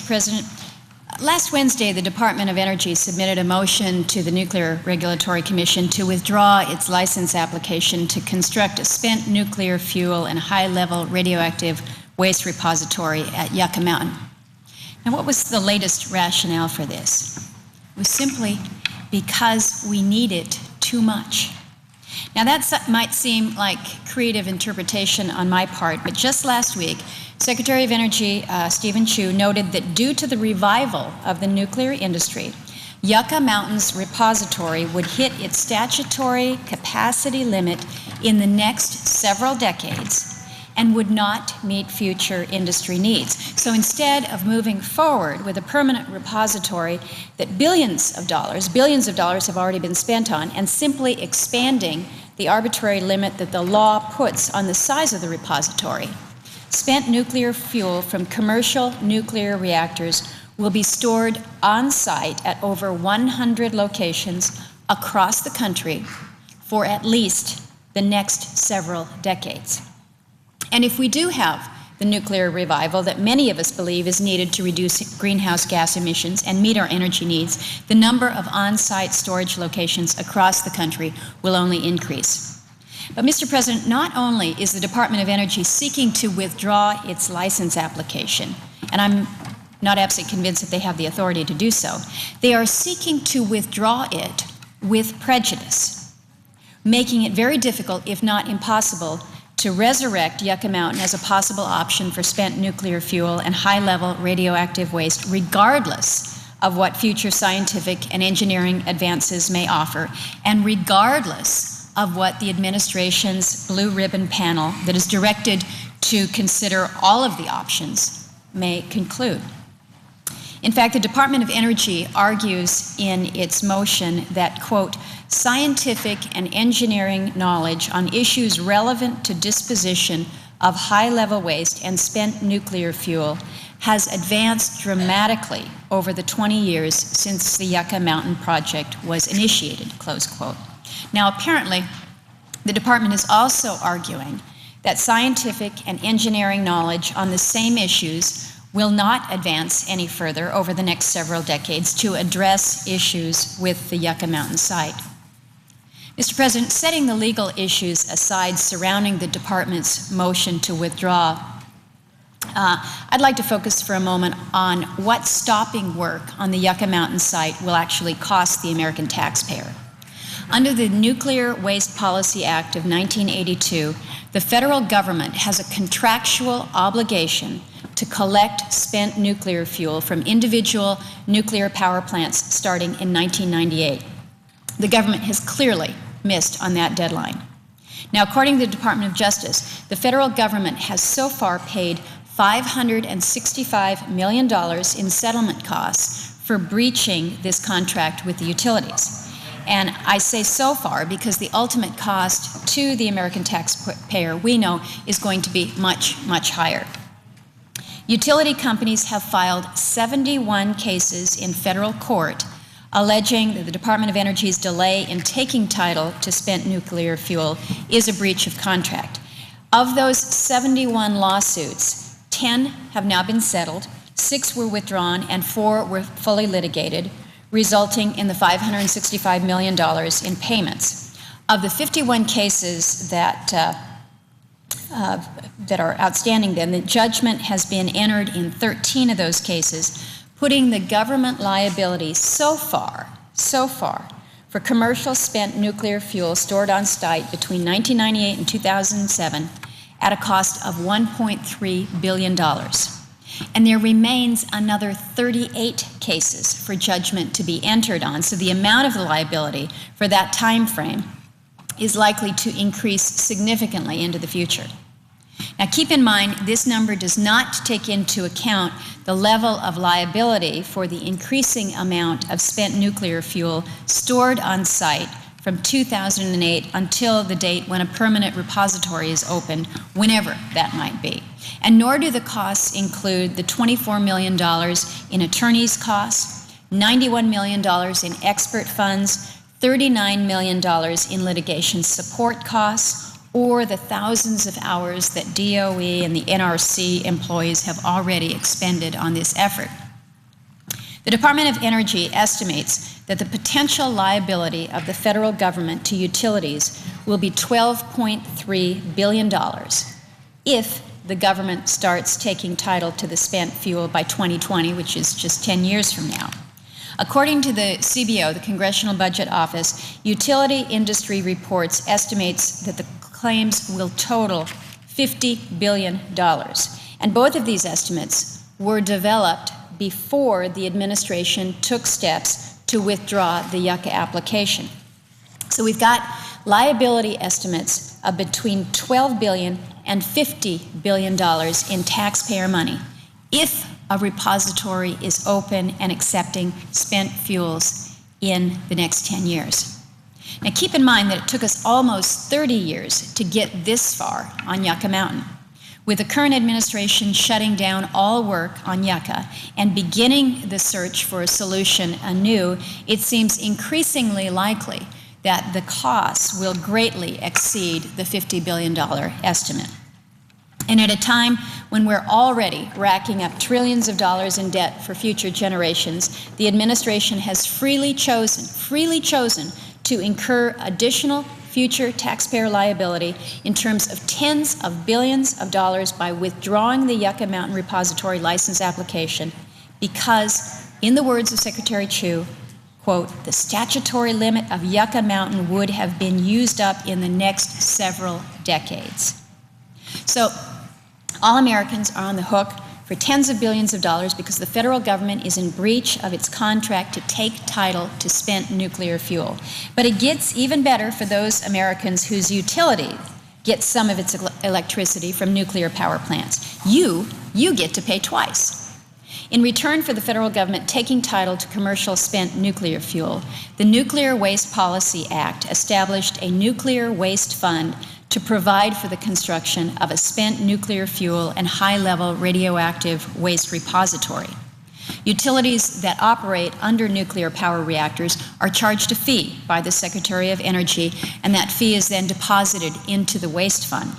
President, last Wednesday, the Department of Energy submitted a motion to the Nuclear Regulatory Commission to withdraw its license application to construct a spent nuclear fuel and high-level radioactive waste repository at Yucca Mountain. Now, what was the latest rationale for this? It was simply because we need it too much. Now, that might seem like creative interpretation on my part, but just last week, Secretary of Energy Stephen Chu noted that due to the revival of the nuclear industry, Yucca Mountain's repository would hit its statutory capacity limit in the next several decades and would not meet future industry needs. So instead of moving forward with a permanent repository that billions of dollars have already been spent on, and simply expanding the arbitrary limit that the law puts on the size of the repository, spent nuclear fuel from commercial nuclear reactors will be stored on site at over 100 locations across the country for at least the next several decades. And if we do have the nuclear revival that many of us believe is needed to reduce greenhouse gas emissions and meet our energy needs, the number of on-site storage locations across the country will only increase. But, Mr. President, not only is the Department of Energy seeking to withdraw its license application, and I'm not absolutely convinced that they have the authority to do so, they are seeking to withdraw it with prejudice, making it very difficult, if not impossible, to resurrect Yucca Mountain as a possible option for spent nuclear fuel and high-level radioactive waste, regardless of what future scientific and engineering advances may offer, and regardless of what the administration's blue ribbon panel that is directed to consider all of the options may conclude. In fact, the Department of Energy argues in its motion that, quote, scientific and engineering knowledge on issues relevant to disposition of high-level waste and spent nuclear fuel has advanced dramatically over the 20 years since the Yucca Mountain project was initiated, close quote. Now, apparently, the department is also arguing that scientific and engineering knowledge on the same issues will not advance any further over the next several decades to address issues with the Yucca Mountain site. Mr. President, setting the legal issues aside surrounding the department's motion to withdraw, I'd like to focus for a moment on what stopping work on the Yucca Mountain site will actually cost the American taxpayer. Under the Nuclear Waste Policy Act of 1982, the federal government has a contractual obligation to collect spent nuclear fuel from individual nuclear power plants starting in 1998. The government has clearly missed on that deadline. Now, according to the Department of Justice, the federal government has so far paid $565 million in settlement costs for breaching this contract with the utilities. And I say so far because the ultimate cost to the American taxpayer, we know, is going to be much, much higher. Utility companies have filed 71 cases in federal court alleging that the Department of Energy's delay in taking title to spent nuclear fuel is a breach of contract. Of those 71 lawsuits, 10 have now been settled, 6 were withdrawn, and 4 were fully litigated, resulting in the $565 million in payments. Of the 51 cases that are outstanding then, the judgment has been entered in 13 of those cases, putting the government liability so far for commercial spent nuclear fuel stored on site between 1998 and 2007 at a cost of $1.3 billion. And there remains another 38 cases for judgment to be entered on, so the amount of the liability for that time frame is likely to increase significantly into the future. Now, keep in mind, this number does not take into account the level of liability for the increasing amount of spent nuclear fuel stored on site from 2008 until the date when a permanent repository is opened, whenever that might be. And nor do the costs include the $24 million in attorneys' costs, $91 million in expert funds, $39 million in litigation support costs, or the thousands of hours that DOE and the NRC employees have already expended on this effort. The Department of Energy estimates that the potential liability of the federal government to utilities will be $12.3 billion if the government starts taking title to the spent fuel by 2020, which is just 10 years from now. According to the CBO, the Congressional Budget Office, Utility Industry Reports estimates that the claims will total $50 billion. And both of these estimates were developed before the administration took steps to withdraw the Yucca application. So we've got liability estimates of between $12 billion and $50 billion in taxpayer money if a repository is open and accepting spent fuels in the next 10 years. Now keep in mind that it took us almost 30 years to get this far on Yucca Mountain. With the current administration shutting down all work on Yucca and beginning the search for a solution anew, it seems increasingly likely that the costs will greatly exceed the $50 billion estimate. And at a time when we're already racking up trillions of dollars in debt for future generations, the administration has freely chosen to incur additional future taxpayer liability in terms of tens of billions of dollars by withdrawing the Yucca Mountain Repository license application because, in the words of Secretary Chu, quote, the statutory limit of Yucca Mountain would have been used up in the next several decades. So all Americans are on the hook for tens of billions of dollars because the federal government is in breach of its contract to take title to spent nuclear fuel. But it gets even better for those Americans whose utility gets some of its electricity from nuclear power plants. You get to pay twice. In return for the federal government taking title to commercial spent nuclear fuel, the Nuclear Waste Policy Act established a nuclear waste fund to provide for the construction of a spent nuclear fuel and high-level radioactive waste repository. Utilities that operate under nuclear power reactors are charged a fee by the Secretary of Energy, and that fee is then deposited into the waste fund.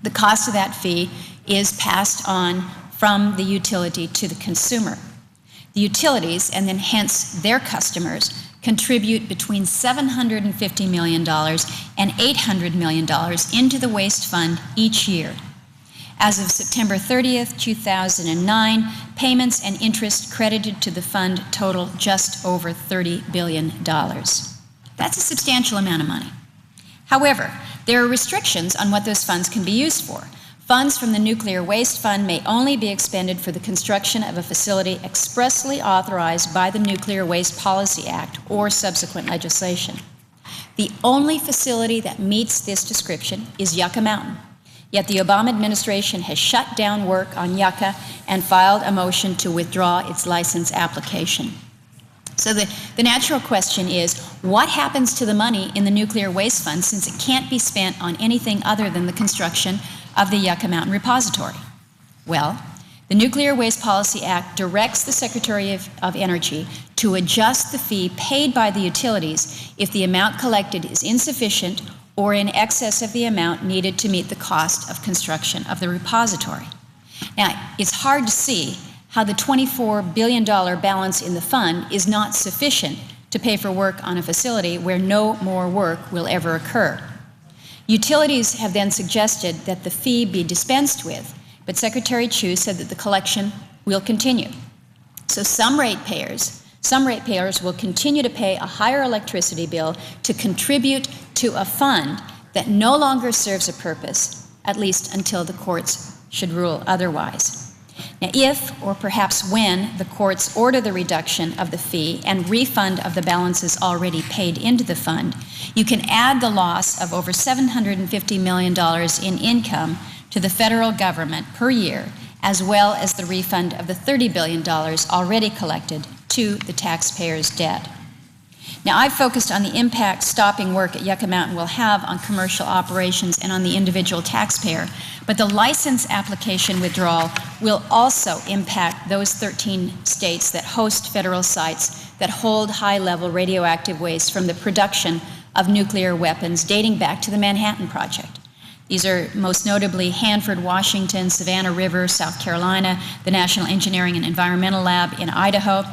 The cost of that fee is passed on from the utility to the consumer. The utilities, and then hence their customers, contribute between $750 million and $800 million into the waste fund each year. As of September 30th, 2009, payments and interest credited to the fund total just over $30 billion. That's a substantial amount of money. However, there are restrictions on what those funds can be used for. Funds from the Nuclear Waste Fund may only be expended for the construction of a facility expressly authorized by the Nuclear Waste Policy Act or subsequent legislation. The only facility that meets this description is Yucca Mountain. Yet the Obama administration has shut down work on Yucca and filed a motion to withdraw its license application. So the natural question is, what happens to the money in the Nuclear Waste Fund since it can't be spent on anything other than the construction of the Yucca Mountain Repository? Well, the Nuclear Waste Policy Act directs the Secretary of Energy to adjust the fee paid by the utilities if the amount collected is insufficient or in excess of the amount needed to meet the cost of construction of the repository. Now, it's hard to see how the $24 billion balance in the fund is not sufficient to pay for work on a facility where no more work will ever occur. Utilities have then suggested that the fee be dispensed with, but Secretary Chu said that the collection will continue. So some ratepayers will continue to pay a higher electricity bill to contribute to a fund that no longer serves a purpose, at least until the courts should rule otherwise. Now, if, or perhaps when, the courts order the reduction of the fee and refund of the balances already paid into the fund, you can add the loss of over $750 million in income to the federal government per year, as well as the refund of the $30 billion already collected to the taxpayers' debt. Now, I've focused on the impact stopping work at Yucca Mountain will have on commercial operations and on the individual taxpayer, but the license application withdrawal will also impact those 13 states that host federal sites that hold high-level radioactive waste from the production of nuclear weapons dating back to the Manhattan Project. These are most notably Hanford, Washington, Savannah River, South Carolina, the National Engineering and Environmental Lab in Idaho,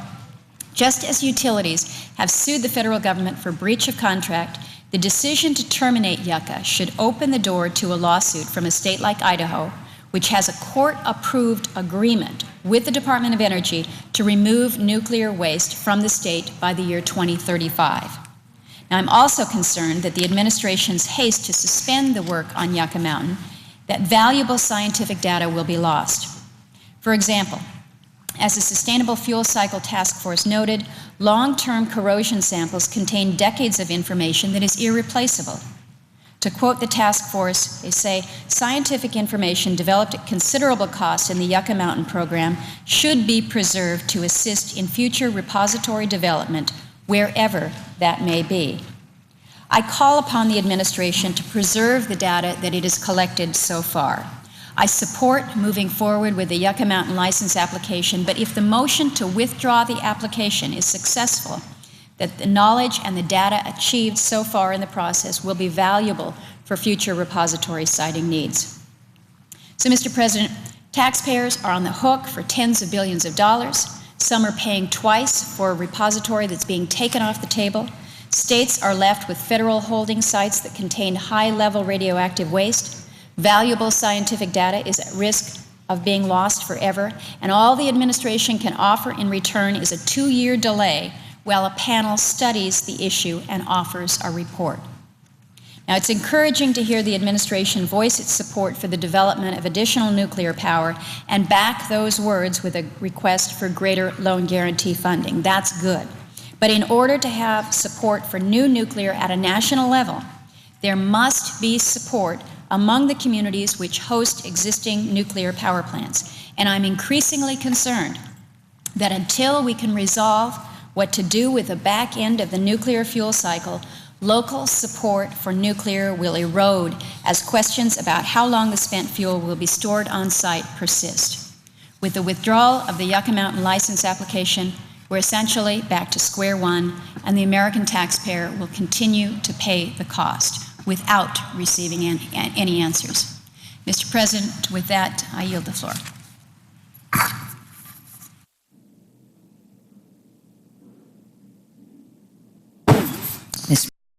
Just as utilities have sued the federal government for breach of contract, the decision to terminate Yucca should open the door to a lawsuit from a state like Idaho, which has a court-approved agreement with the Department of Energy to remove nuclear waste from the state by the year 2035. Now, I'm also concerned that the administration's haste to suspend the work on Yucca Mountain, that valuable scientific data will be lost. For example, as the Sustainable Fuel Cycle Task Force noted, long-term corrosion samples contain decades of information that is irreplaceable. To quote the task force, they say, scientific information developed at considerable cost in the Yucca Mountain program should be preserved to assist in future repository development, wherever that may be. I call upon the administration to preserve the data that it has collected so far. I support moving forward with the Yucca Mountain license application, but if the motion to withdraw the application is successful, that the knowledge and the data achieved so far in the process will be valuable for future repository siting needs. So, Mr. President, taxpayers are on the hook for tens of billions of dollars. Some are paying twice for a repository that's being taken off the table. States are left with federal holding sites that contain high-level radioactive waste. Valuable scientific data is at risk of being lost forever, and all the administration can offer in return is a 2-year delay while a panel studies the issue and offers a report. Now, it's encouraging to hear the administration voice its support for the development of additional nuclear power and back those words with a request for greater loan guarantee funding. That's good. But in order to have support for new nuclear at a national level, there must be support among the communities which host existing nuclear power plants. And I'm increasingly concerned that until we can resolve what to do with the back end of the nuclear fuel cycle, local support for nuclear will erode as questions about how long the spent fuel will be stored on site persist. With the withdrawal of the Yucca Mountain license application, we're essentially back to square one, and the American taxpayer will continue to pay the cost without receiving any answers. Mr. President, with that, I yield the floor.